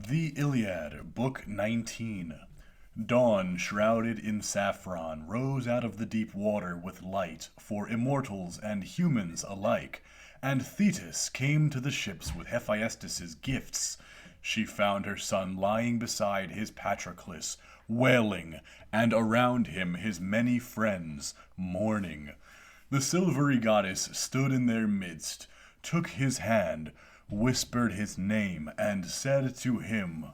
The Iliad, Book 19. Dawn, shrouded in saffron, rose out of the deep water with light for immortals and humans alike, and Thetis came to the ships with Hephaestus' gifts. She found her son lying beside his Patroclus, wailing, and around him his many friends, mourning. The silvery goddess stood in their midst, took his hand, whispered his name, and said to him,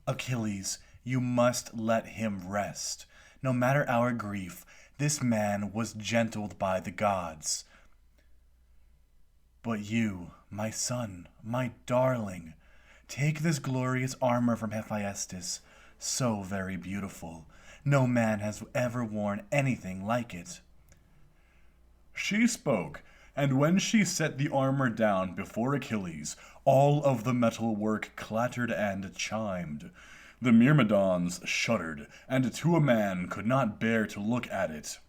Achilles, you must let him rest. No matter our grief, this man was gentled by the gods. But you, my son, my darling, take this glorious armor from Hephaestus, so very beautiful. No man has ever worn anything like it. She spoke, and when she set the armor down before Achilles, all of the metal work clattered and chimed. The Myrmidons shuddered, and to a man could not bear to look at it.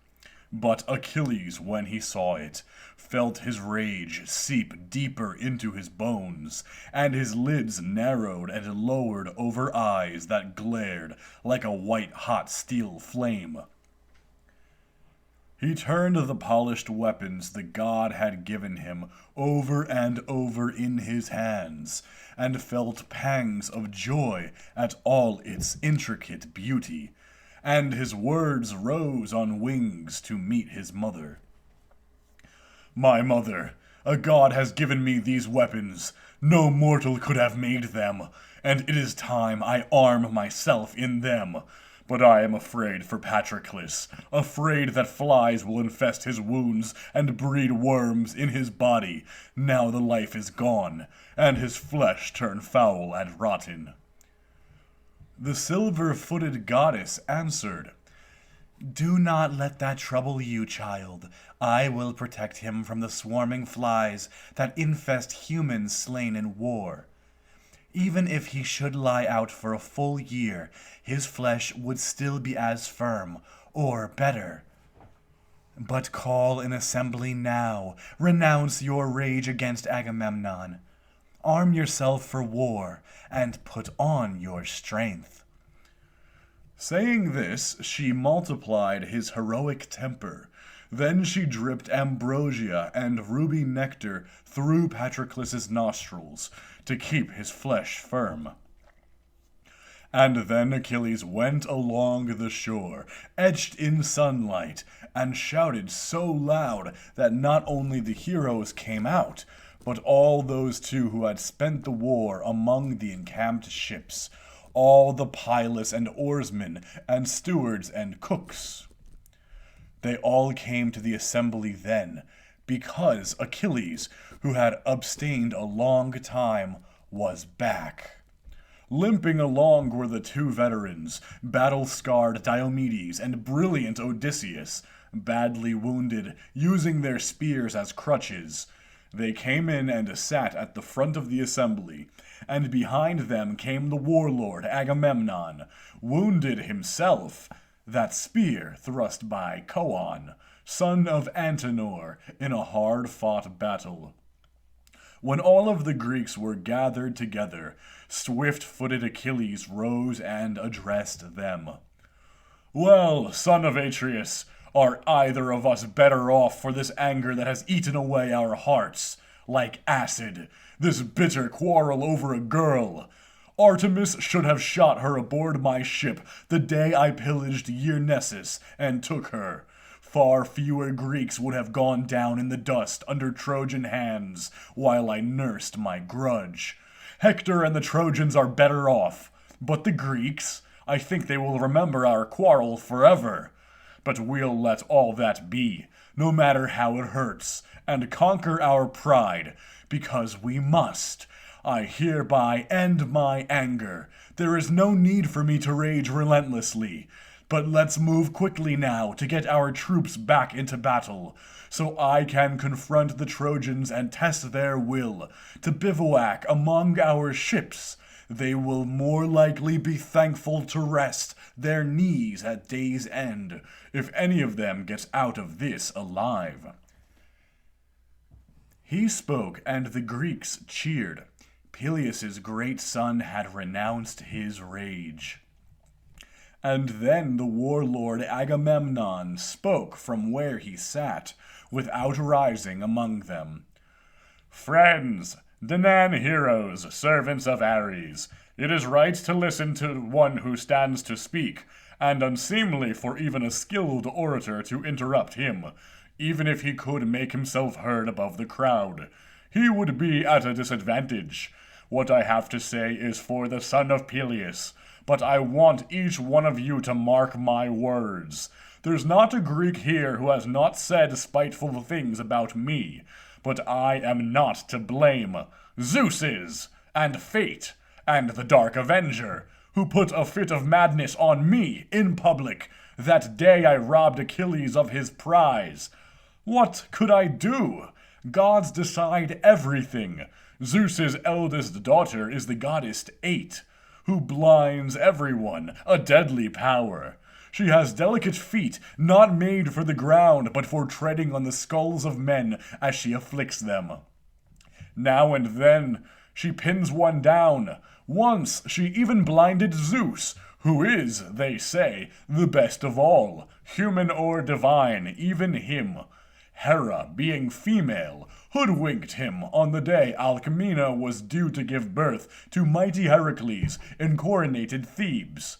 But Achilles, when he saw it, felt his rage seep deeper into his bones, and his lids narrowed and lowered over eyes that glared like a white-hot steel flame. He turned the polished weapons the god had given him over and over in his hands, and felt pangs of joy at all its intricate beauty, and his words rose on wings to meet his mother. My mother, a god has given me these weapons. No mortal could have made them, and it is time I arm myself in them. But I am afraid for Patroclus, afraid that flies will infest his wounds and breed worms in his body, now the life is gone, and his flesh turn foul and rotten. The silver-footed goddess answered, Do not let that trouble you, child. I will protect him from the swarming flies that infest humans slain in war. Even if he should lie out for a full year, his flesh would still be as firm, or better. But call an assembly now. Renounce your rage against Agamemnon. Arm yourself for war, and put on your strength. Saying this, she multiplied his heroic temper. Then she dripped ambrosia and ruby nectar through Patroclus's nostrils to keep his flesh firm. And then Achilles went along the shore, etched in sunlight, and shouted so loud that not only the heroes came out, but all those too who had spent the war among the encamped ships, all the pilots and oarsmen and stewards and cooks. They all came to the assembly then, because Achilles, who had abstained a long time, was back. Limping along were the two veterans, battle-scarred Diomedes and brilliant Odysseus, badly wounded, using their spears as crutches. They came in and sat at the front of the assembly, and behind them came the warlord Agamemnon, wounded himself, that spear thrust by Coon, son of Antenor, in a hard-fought battle. When all of the Greeks were gathered together, swift-footed Achilles rose and addressed them. Well, son of Atreus, are either of us better off for this anger that has eaten away our hearts, like acid, this bitter quarrel over a girl? Artemis should have shot her aboard my ship the day I pillaged Lyrnessus and took her. Far fewer Greeks would have gone down in the dust under Trojan hands while I nursed my grudge. Hector and the Trojans are better off, but the Greeks, I think they will remember our quarrel forever. But we'll let all that be, no matter how it hurts, and conquer our pride, because we must. I hereby end my anger. There is no need for me to rage relentlessly. But let's move quickly now to get our troops back into battle, so I can confront the Trojans and test their will to bivouac among our ships. They will more likely be thankful to rest their knees at day's end, if any of them gets out of this alive. He spoke, and the Greeks cheered. Peleus' great son had renounced his rage. And then the warlord Agamemnon spoke from where he sat, without rising among them. Friends, Danaan heroes, servants of Ares, it is right to listen to one who stands to speak, and unseemly for even a skilled orator to interrupt him, even if he could make himself heard above the crowd. He would be at a disadvantage. What I have to say is for the son of Peleus, but I want each one of you to mark my words. There's not a Greek here who has not said spiteful things about me, but I am not to blame. Zeus is, and fate, and the Dark Avenger, who put a fit of madness on me in public that day I robbed Achilles of his prize. What could I do? Gods decide everything. Zeus's eldest daughter is the goddess Eight, who blinds everyone, a deadly power. She has delicate feet, not made for the ground, but for treading on the skulls of men as she afflicts them. Now and then she pins one down. Once she even blinded Zeus, who is, they say, the best of all, human or divine, even him. Hera, being female, hoodwinked him on the day Alcmena was due to give birth to mighty Heracles in coronated Thebes.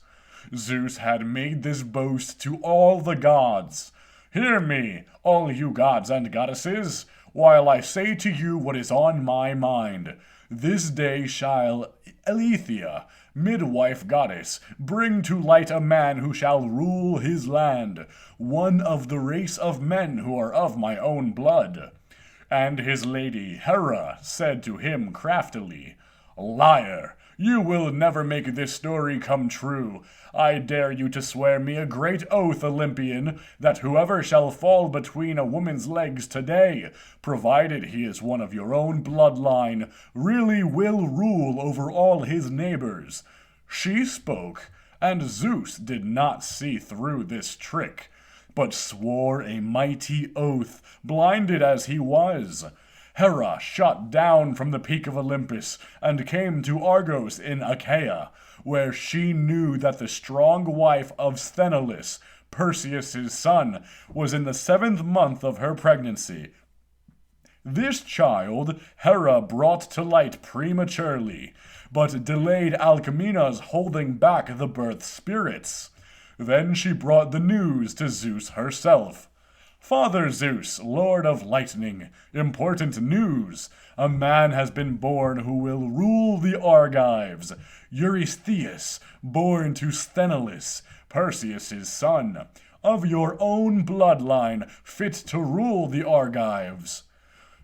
Zeus had made this boast to all the gods. Hear me, all you gods and goddesses, while I say to you what is on my mind. This day shall Eileithyia, midwife goddess, bring to light a man who shall rule his land, one of the race of men who are of my own blood. And his lady Hera said to him craftily, Liar, you will never make this story come true. I dare you to swear me a great oath, Olympian, that whoever shall fall between a woman's legs today, provided he is one of your own bloodline, really will rule over all his neighbors. She spoke, and Zeus did not see through this trick, but swore a mighty oath, blinded as he was. Hera shot down from the peak of Olympus and came to Argos in Achaea, where she knew that the strong wife of Sthenelus, Perseus' son, was in the 7th month of her pregnancy. This child Hera brought to light prematurely, but delayed Alcmena's holding back the birth spirits. Then she brought the news to Zeus herself. Father Zeus, Lord of Lightning, important news. A man has been born who will rule the Argives. Eurystheus, born to Sthenelus, Perseus' son, of your own bloodline, fit to rule the Argives.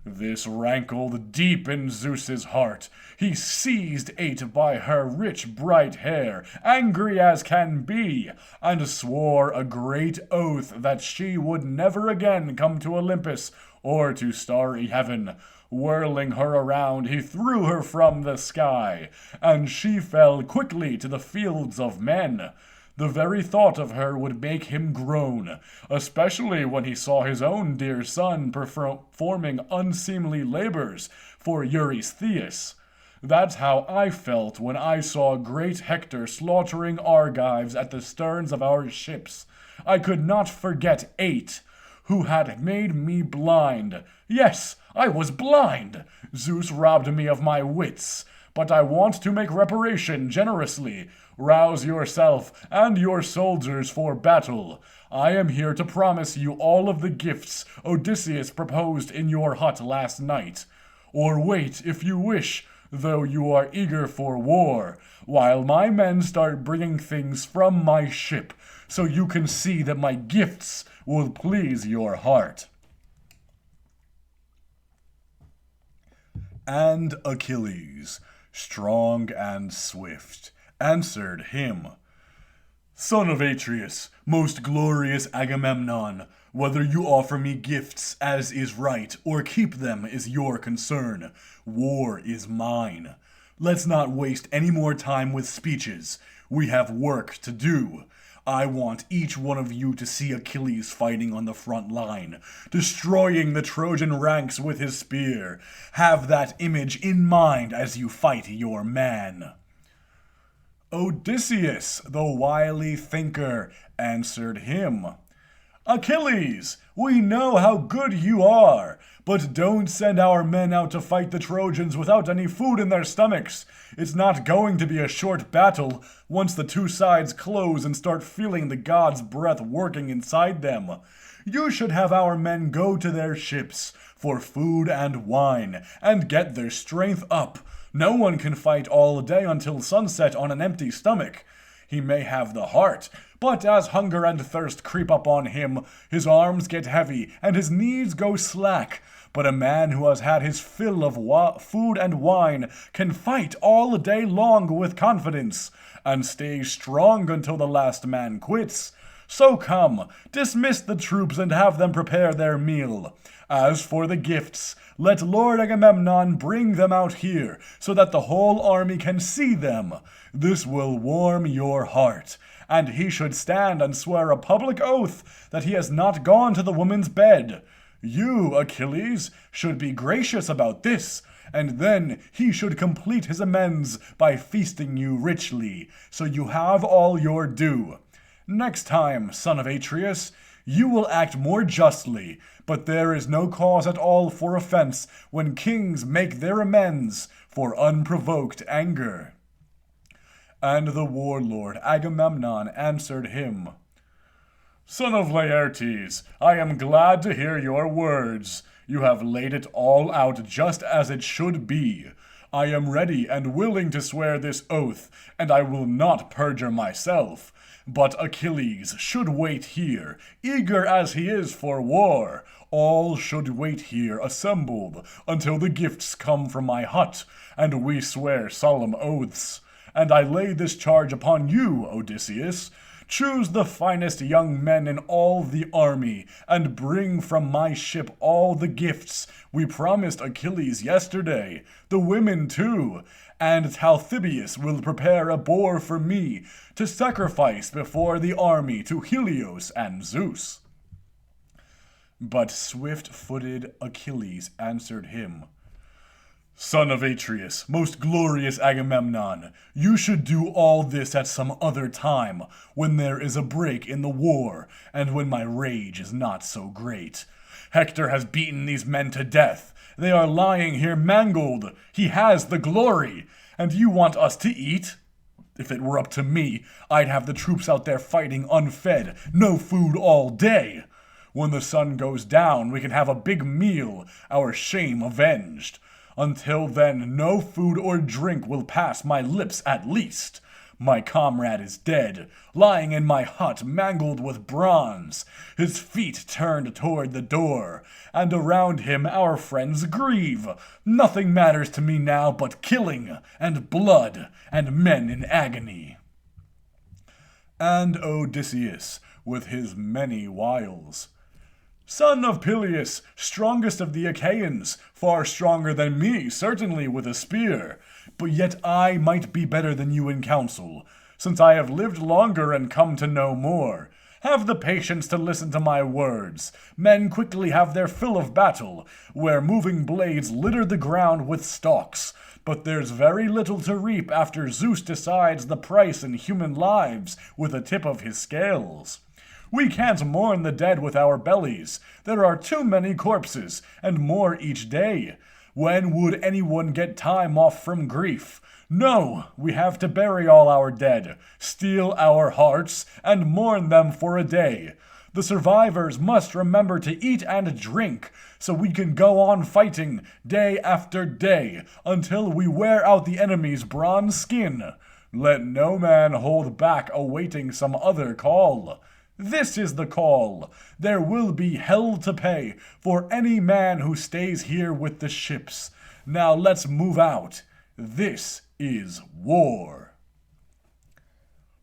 This rankled deep in Zeus's heart. He seized Eight by her rich bright hair, angry as can be, and swore a great oath that she would never again come to Olympus or to starry heaven. Whirling her around, he threw her from the sky, and she fell quickly to the fields of men. The very thought of her would make him groan, especially when he saw his own dear son performing unseemly labors for Eurystheus. That's how I felt when I saw great Hector slaughtering Argives at the sterns of our ships. I could not forget Eight, who had made me blind. Yes, I was blind. Zeus robbed me of my wits. But I want to make reparation generously. Rouse yourself and your soldiers for battle. I am here to promise you all of the gifts Odysseus proposed in your hut last night. Or wait, if you wish, though you are eager for war, while my men start bringing things from my ship, so you can see that my gifts will please your heart. And Achilles, strong and swift, answered him, Son of Atreus, most glorious Agamemnon, whether you offer me gifts as is right or keep them is your concern. War is mine. Let's not waste any more time with speeches. We have work to do. I want each one of you to see Achilles fighting on the front line, destroying the Trojan ranks with his spear. Have that image in mind as you fight your man." Odysseus, the wily thinker, answered him, "Achilles, we know how good you are, but don't send our men out to fight the Trojans without any food in their stomachs. It's not going to be a short battle once the two sides close and start feeling the gods' breath working inside them. You should have our men go to their ships for food and wine and get their strength up. No one can fight all day until sunset on an empty stomach. He may have the heart, but as hunger and thirst creep up on him, his arms get heavy and his knees go slack. But a man who has had his fill of food and wine can fight all day long with confidence, and stay strong until the last man quits. So come, dismiss the troops and have them prepare their meal. As for the gifts, let Lord Agamemnon bring them out here, so that the whole army can see them. This will warm your heart. And he should stand and swear a public oath that he has not gone to the woman's bed. You, Achilles, should be gracious about this, and then he should complete his amends by feasting you richly, so you have all your due. Next time, son of Atreus, you will act more justly, but there is no cause at all for offense when kings make their amends for unprovoked anger." And the warlord Agamemnon answered him, "Son of Laertes, I am glad to hear your words. You have laid it all out just as it should be. I am ready and willing to swear this oath, and I will not perjure myself. But Achilles should wait here, eager as he is for war. All should wait here assembled until the gifts come from my hut, and we swear solemn oaths. And I lay this charge upon you, Odysseus. Choose the finest young men in all the army, and bring from my ship all the gifts we promised Achilles yesterday, the women too. And Talthybius will prepare a boar for me to sacrifice before the army to Helios and Zeus." But swift-footed Achilles answered him, "Son of Atreus, most glorious Agamemnon, you should do all this at some other time, when there is a break in the war, and when my rage is not so great. Hector has beaten these men to death. They are lying here mangled. He has the glory, and you want us to eat? If it were up to me, I'd have the troops out there fighting unfed, no food all day. When the sun goes down, we can have a big meal, our shame avenged. Until then, no food or drink will pass my lips at least. My comrade is dead, lying in my hut mangled with bronze, his feet turned toward the door, and around him our friends grieve. Nothing matters to me now but killing, and blood, and men in agony." And Odysseus, with his many wiles, "Son of Peleus, strongest of the Achaeans, far stronger than me, certainly with a spear, but yet I might be better than you in counsel, since I have lived longer and come to know more. Have the patience to listen to my words. Men quickly have their fill of battle, where moving blades litter the ground with stalks, but there's very little to reap after Zeus decides the price in human lives with a tip of his scales. We can't mourn the dead with our bellies. There are too many corpses, and more each day. When would anyone get time off from grief? No, we have to bury all our dead, steal our hearts, and mourn them for a day. The survivors must remember to eat and drink, so we can go on fighting day after day until we wear out the enemy's bronze skin. Let no man hold back awaiting some other call. This is the call. There will be hell to pay for any man who stays here with the ships. Now let's move out. This is war."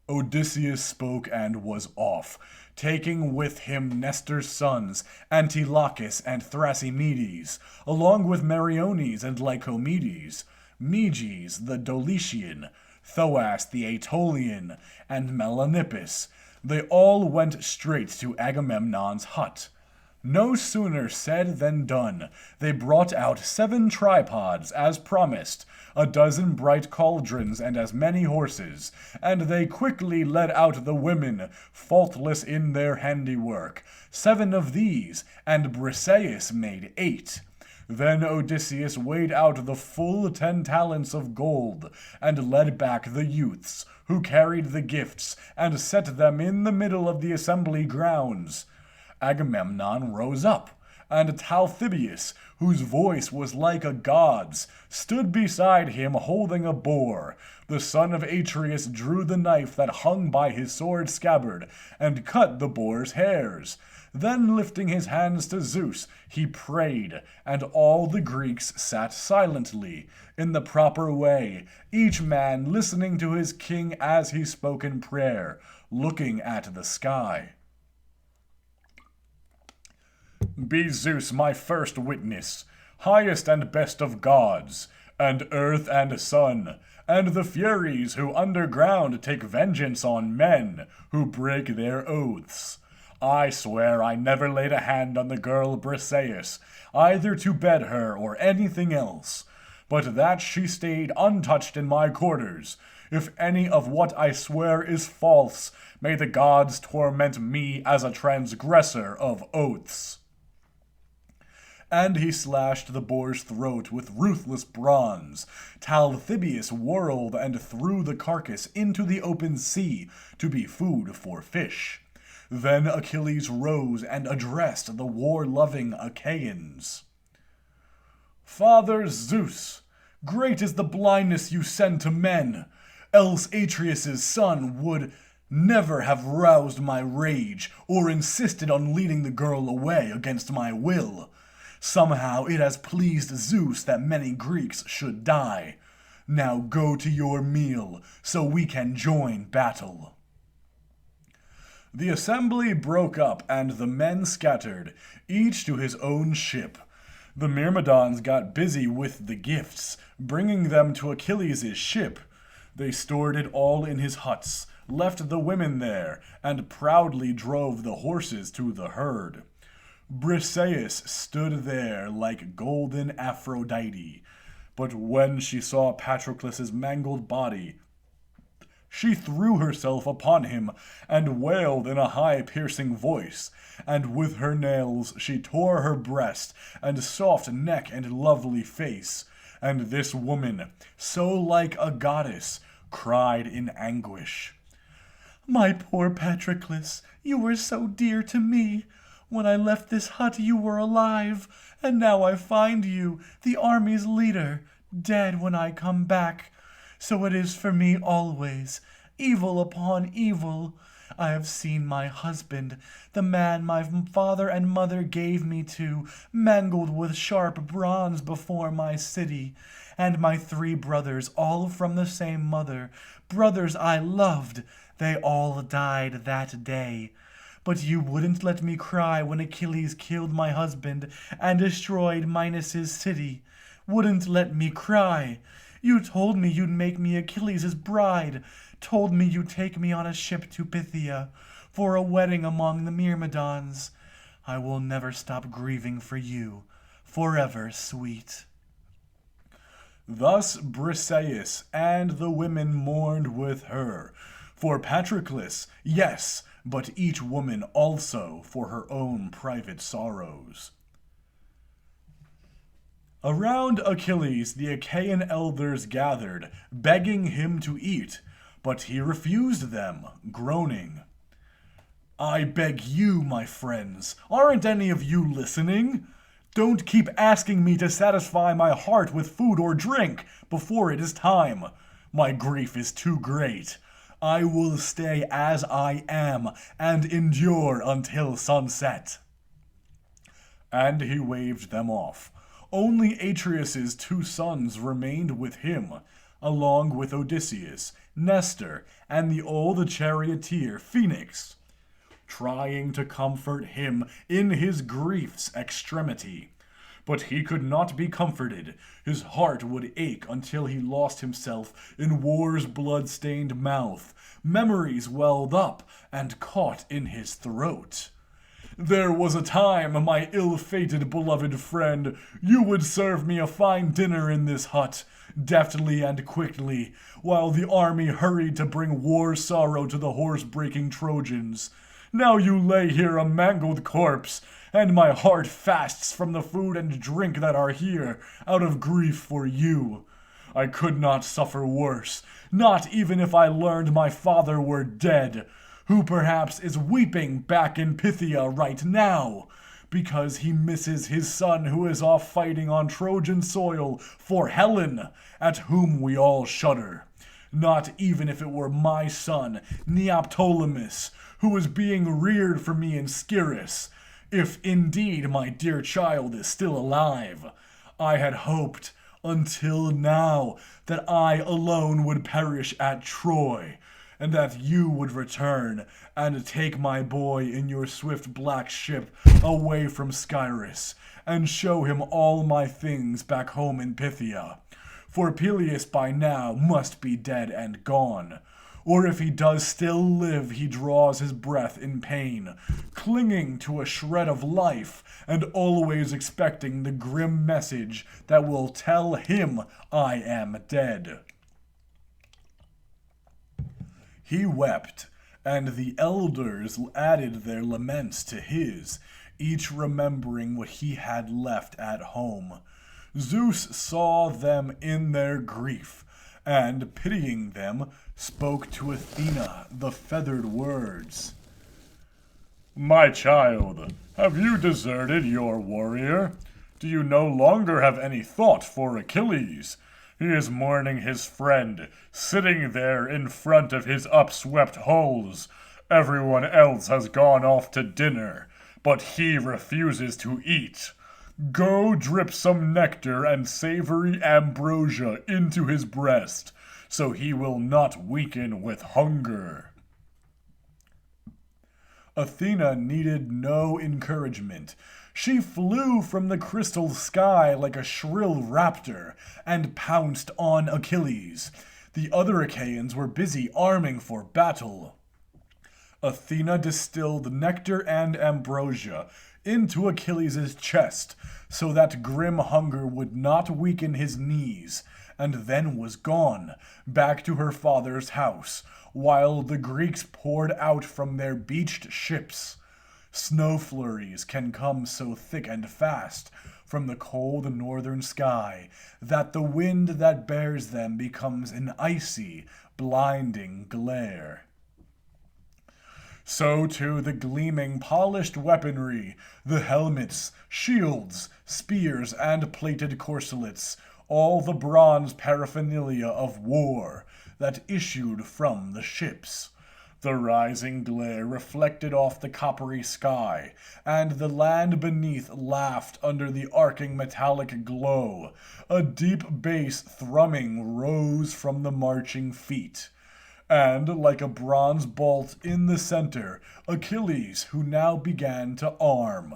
Odysseus spoke and was off, taking with him Nestor's sons, Antilochus and Thrasymedes, along with Meriones and Lycomedes, Meges the Doletian, Thoas the Aetolian, and Melanippus, They all went straight to Agamemnon's hut. No sooner said than done. They brought out 7 tripods, as promised, a dozen bright cauldrons, and as many horses, and they quickly led out the women, faultless in their handiwork. 7 of these, and Briseis made 8. Then Odysseus weighed out the full 10 talents of gold, and led back the youths, who carried the gifts, and set them in the middle of the assembly grounds. Agamemnon rose up, and Talthybius, whose voice was like a god's, stood beside him holding a boar. The son of Atreus drew the knife that hung by his sword scabbard, and cut the boar's hairs. Then lifting his hands to Zeus, he prayed, and all the Greeks sat silently, in the proper way, each man listening to his king as he spoke in prayer, looking at the sky. Be Zeus my first witness, highest and best of gods, and earth and sun, and the Furies who underground take vengeance on men who break their oaths. I swear I never laid a hand on the girl Briseis, either to bed her or anything else, but that she stayed untouched in my quarters. If any of what I swear is false, may the gods torment me as a transgressor of oaths. And he slashed the boar's throat with ruthless bronze. Talthybius whirled and threw the carcass into the open sea to be food for fish. Then Achilles rose and addressed the war-loving Achaeans. Father Zeus, great is the blindness you send to men, else Atreus' son would never have roused my rage or insisted on leading the girl away against my will. Somehow it has pleased Zeus that many Greeks should die. Now go to your meal, so we can join battle. The assembly broke up, and the men scattered, each to his own ship. The Myrmidons got busy with the gifts, bringing them to Achilles' ship. They stored it all in his huts, left the women there, and proudly drove the horses to the herd. Briseis stood there like golden Aphrodite, but when she saw Patroclus' mangled body, she threw herself upon him and wailed in a high piercing voice, and with her nails she tore her breast and soft neck and lovely face, and this woman, so like a goddess, cried in anguish. My poor Patroclus, you were so dear to me. When I left this hut you were alive, and now I find you, the army's leader, dead when I come back. So it is for me always, evil upon evil. I have seen my husband, the man my father and mother gave me to, mangled with sharp bronze before my city, and my 3 brothers, all from the same mother, brothers I loved, they all died that day. But you wouldn't let me cry when Achilles killed my husband and destroyed Minos' city. Wouldn't let me cry. You told me you'd make me Achilles' bride, told me you'd take me on a ship to Phthia for a wedding among the Myrmidons. I will never stop grieving for you, forever, sweet. Thus Briseis and the women mourned with her, for Patroclus, yes, but each woman also for her own private sorrows. Around Achilles the Achaean elders gathered, begging him to eat, but he refused them, groaning. I beg you, my friends, aren't any of you listening? Don't keep asking me to satisfy my heart with food or drink before it is time. My grief is too great. I will stay as I am and endure until sunset. And he waved them off. Only Atreus' 2 sons remained with him, along with Odysseus, Nestor, and the old charioteer Phoenix, trying to comfort him in his grief's extremity. But he could not be comforted. His heart would ache until he lost himself in war's blood-stained mouth. Memories welled up and caught in his throat. There was a time, my ill-fated beloved friend, you would serve me a fine dinner in this hut, deftly and quickly, while the army hurried to bring war sorrow to the horse-breaking Trojans. Now you lay here a mangled corpse, and my heart fasts from the food and drink that are here, out of grief for you. I could not suffer worse, not even if I learned my father were dead, who perhaps is weeping back in Phthia right now, because he misses his son who is off fighting on Trojan soil for Helen, at whom we all shudder. Not even if it were my son, Neoptolemus, who is being reared for me in Scyrus, if indeed my dear child is still alive. I had hoped, until now, that I alone would perish at Troy, and that you would return and take my boy in your swift black ship away from Scyrus, and show him all my things back home in Phthia. For Peleus by now must be dead and gone. Or if he does still live, he draws his breath in pain, clinging to a shred of life, and always expecting the grim message that will tell him I am dead. He wept, and the elders added their laments to his, each remembering what he had left at home. Zeus saw them in their grief, and, pitying them, spoke to Athena the feathered words. My child, have you deserted your warrior? Do you no longer have any thought for Achilles? He is mourning his friend, sitting there in front of his upswept hulls. Everyone else has gone off to dinner, but he refuses to eat. Go drip some nectar and savory ambrosia into his breast, so he will not weaken with hunger. Athena needed no encouragement. She flew from the crystal sky like a shrill raptor and pounced on Achilles. The other Achaeans were busy arming for battle. Athena distilled nectar and ambrosia into Achilles' chest so that grim hunger would not weaken his knees, and then was gone, back to her father's house, while the Greeks poured out from their beached ships. Snow flurries can come so thick and fast from the cold northern sky that the wind that bears them becomes an icy, blinding glare. So too the gleaming, polished weaponry, the helmets, shields, spears, and plated corselets, all the bronze paraphernalia of war that issued from the ships. The rising glare reflected off the coppery sky, and the land beneath laughed under the arcing metallic glow. A deep bass thrumming rose from the marching feet. And, like a bronze bolt in the center, Achilles, who now began to arm.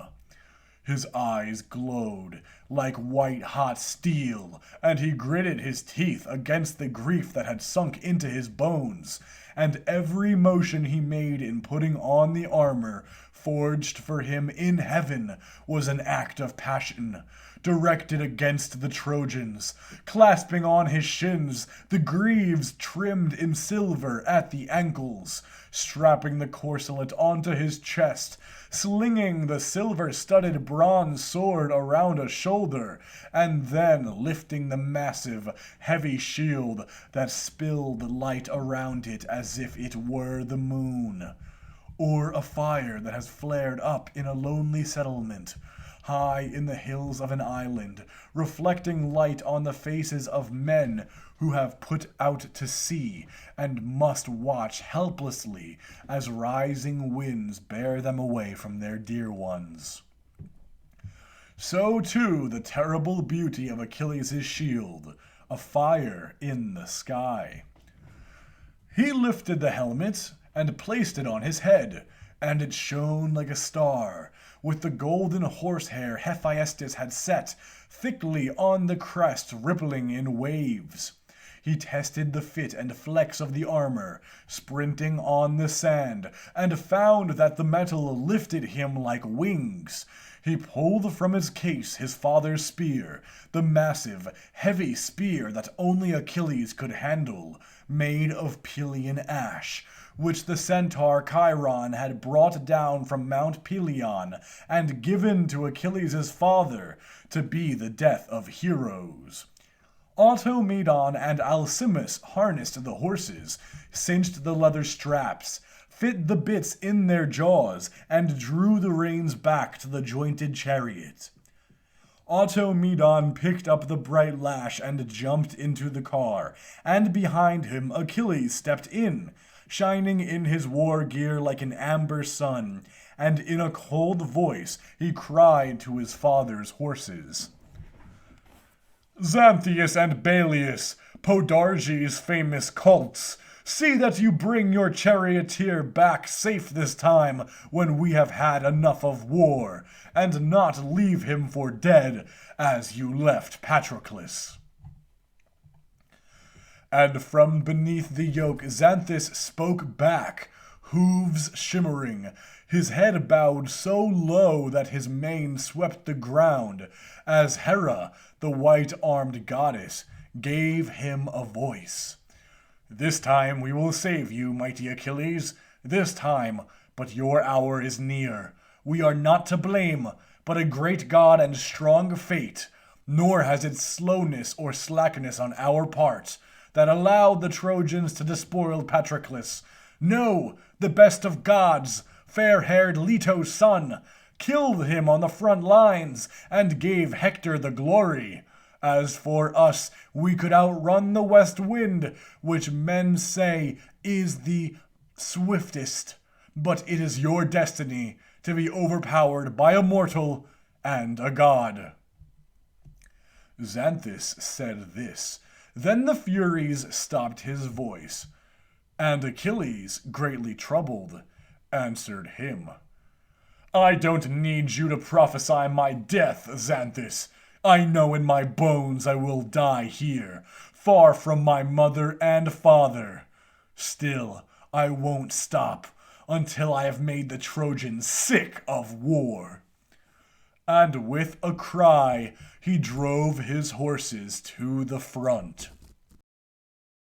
His eyes glowed like white-hot steel, and he gritted his teeth against the grief that had sunk into his bones, and every motion he made in putting on the armor forged for him in heaven was an act of passion, directed against the Trojans, clasping on his shins the greaves trimmed in silver at the ankles, strapping the corselet onto his chest, slinging the silver-studded bronze sword around a shoulder, and then lifting the massive, heavy shield that spilled light around it as if it were the moon, or a fire that has flared up in a lonely settlement, high in the hills of an island, reflecting light on the faces of men who have put out to sea and must watch helplessly as rising winds bear them away from their dear ones. So too the terrible beauty of Achilles' shield, a fire in the sky. He lifted the helmet and placed it on his head, and it shone like a star, with the golden horsehair Hephaestus had set thickly on the crest, rippling in waves. He tested the fit and flex of the armor, sprinting on the sand, and found that the metal lifted him like wings. He pulled from its case his father's spear, the massive, heavy spear that only Achilles could handle, made of Pelian ash, which the centaur Chiron had brought down from Mount Pelion and given to Achilles' father to be the death of heroes. Automedon and Alcimus harnessed the horses, cinched the leather straps, fit the bits in their jaws, and drew the reins back to the jointed chariot. Automedon picked up the bright lash and jumped into the car, and behind him Achilles stepped in, shining in his war gear like an amber sun, and in a cold voice he cried to his father's horses. "Xanthius and Balius, Podarges' famous colts, see that you bring your charioteer back safe this time when we have had enough of war, and not leave him for dead as you left Patroclus." And from beneath the yoke Xanthus spoke back, hooves shimmering, his head bowed so low that his mane swept the ground, as Hera, the white-armed goddess, gave him a voice. "This time we will save you, mighty Achilles, this time, but your hour is near. We are not to blame, but a great god and strong fate, nor has it slowness or slackness on our part that allowed the Trojans to despoil Patroclus. No, the best of gods, fair-haired Leto's son, killed him on the front lines and gave Hector the glory. As for us, we could outrun the west wind, which men say is the swiftest, but it is your destiny to be overpowered by a mortal and a god." Xanthus said this. Then the Furies stopped his voice, and Achilles, greatly troubled, answered him. "I don't need you to prophesy my death, Xanthus. I know in my bones I will die here, far from my mother and father. Still, I won't stop until I have made the Trojans sick of war." And with a cry, he drove his horses to the front.